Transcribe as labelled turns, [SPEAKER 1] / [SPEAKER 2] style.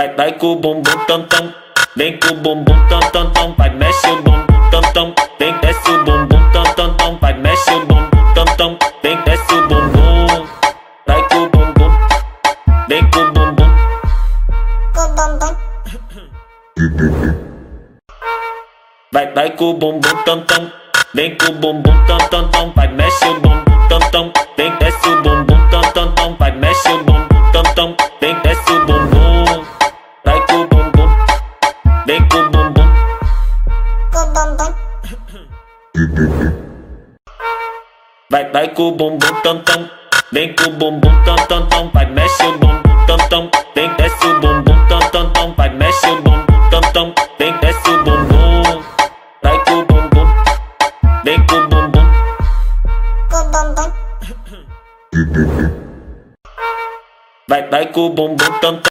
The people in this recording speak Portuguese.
[SPEAKER 1] vai com o bumbum tam tam, vem com o bumbum tam tam tam, vai mexe o bumbum tam tam, vem desce o bumbum tam tam tam, vai mexe o bumbum tam tam, vem desce o bumbum, vai com o bumbum, vem com o bumbum, vai com o bumbum tam tam, vem com o bumbum tam tam tam, vai mexe o bumbum tam tam, vem desce o bumbum tam tam tam, vai mexe o bumbum tam tam, vem desce o bumbum, vai com o bumbum, vem com o bumbum, vai com o bumbum tam tam, vem com o bumbum tam tam tam, vai mexe o bumbum tam tam, vem desce o bumbum tam tam tam, vai mexe o bumbum tam tam, vem desce o bumbum, vai com o bumbum, vem com o bumbum, vai com o bumbum tam tam.